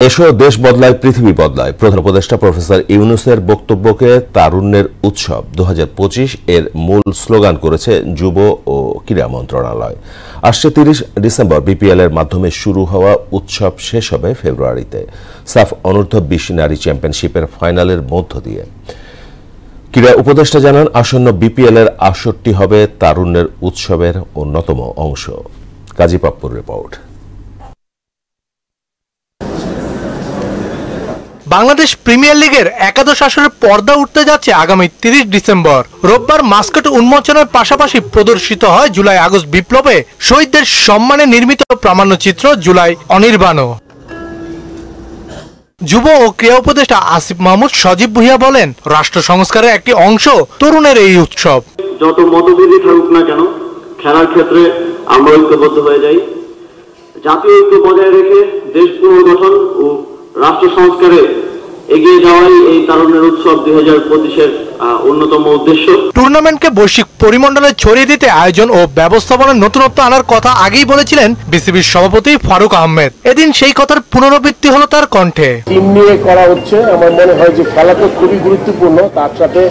এসো দেশ বদলায় পৃথিবী বদলায় প্রধান উপদেষ্টা প্রফেসর ইউনূসের বক্তব্যকে তারুণ্যের উৎসব 2025 এর মূল স্লোগান করেছে যুব ও ক্রীড়া মন্ত্রণালয়। আসছে 30 ডিসেম্বর বিপিএল এর মাধ্যমে শুরু হওয়া উৎসব শেষ হবে ফেব্রুয়ারিতে সাফ অনূর্ধ্ব-20 নারী চ্যাম্পিয়নশিপের ফাইনালের মধ্য দিয়ে। ক্রীড়া উপদেষ্টা জানান, আসন্ন বিপিএল এর আসরটি হবে তারুণ্যের উৎসবের অন্যতম অংশ। কাজী পাপ্পুর রিপোর্ট। বাংলাদেশ প্রিমিয়ার লিগের একাদশ আসরের পর্দা উঠতে যাচ্ছে আগামী 30 ডিসেম্বর। রোববার মাস্কট উন্মোচনের পাশাপাশি প্রদর্শিত হয় জুলাই আগস্ট বিপ্লবে শহীদদের সম্মানে নির্মিত প্রামাণ্যচিত্র জুলাই অনির্বাণও। যুব ও ক্রীড়া উপদেষ্টা আসিফ মাহমুদ সজীব ভুঁইয়া বলেন, রাষ্ট্র সংস্কারের একটি অংশ তরুণের এই উৎসব। যত মতভেদই থাকুক না কেন, খেলার ক্ষেত্রে আমরা ঐক্যবদ্ধ হয়ে যাই। জাতীয় ঐক্য বজায় রেখে দেশ পুনর্গঠন ও রাষ্ট্র সংস্কারে এগিয়ে যাওয়াই এই তারুণ্যের উৎসব 2025-এর অন্যতম উদ্দেশ্য। টুর্নামেন্টকে বৈশ্বিক পরিমণ্ডলে ছড়িয়ে দিতে আয়োজন ও ব্যবস্থাপনার নতুনত্ব আনার কথা আগেই বলেছিলেন বিসিবির সভাপতি ফারুক আহমেদ। এদিন সেই কথার পুনরাবৃত্তি হলো তার কণ্ঠে। টিম নিয়ে করা হচ্ছে, আমার মনে হয় যে খেলা তো খুবই গুরুত্বপূর্ণ, তার সাথে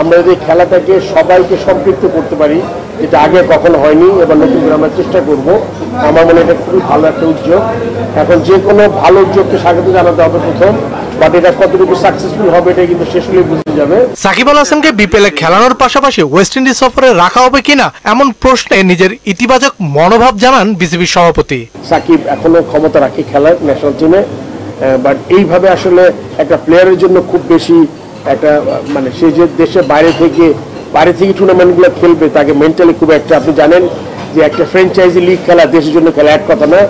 আমরা যদি খেলাটাকে সবাইকে সম্পৃক্ত করতে পারি, যেটা আগে কখনো হয়নি, এবার নতুন করে আমরা চেষ্টা করব। আমার মনে হয় এটা খুবই ভালো একটা উদ্যোগ। এখন যে কোনো ভালো উদ্যোগকে স্বাগত জানাতে হবে প্রথম, বাট এটা কতটুকু সাকসেসফুল হবে এটা কিন্তু শেষ হলে বুঝে যাবে। সাকিব আল হাসানকে বিপিএলে খেলানোর পাশাপাশি ওয়েস্ট ইন্ডিজ সফরে রাখা হবে কিনা এমন প্রশ্নে নিজের ইতিবাচক মনোভাব জানান বিসিবির সভাপতি। সাকিব এখনো ক্ষমতা রাখে খেলার ন্যাশনাল টিমে, বাট এইভাবে আসলে একটা প্লেয়ারের জন্য খুব বেশি একটা মানে সে যে দেশের বাইরে থেকে টুর্নামেন্টগুলো খেলবে তাকে মেন্টালি খুব একটা, আপনি জানেন যে একটা ফ্র্যাঞ্চাইজি লিগ খেলা দেশের জন্য খেলা এক কথা না,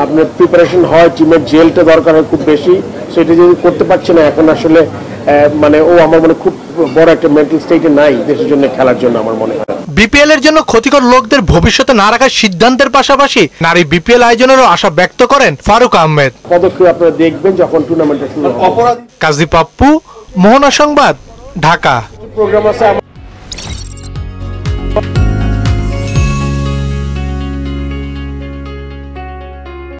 আপনার প্রিপারেশন হয়, টিমের জেলটা দরকার হয় খুব বেশি, সেটা যদি করতে পারছে না এখন আসলে মানে ও আমার মনে খুব বড় একটা মেন্টাল স্টেটে নাই দেশের জন্য খেলার জন্য আমার মনে হয়। বিপিএল এর জন্য ক্ষতিকর লোকদের ভবিষ্যতে না রাখার সিদ্ধান্তের পাশাপাশি নারী বিপিএল আয়োজনেরও আশা ব্যক্ত করেন ফারুক আহমেদ। পদক্ষেপ আপনারা দেখবেন যখন টুর্নামেন্টটা শুরু হবে। কাজী পাপ্পু, মোহনা সংবাদ, ঢাকা। প্রোগ্রাম আছে।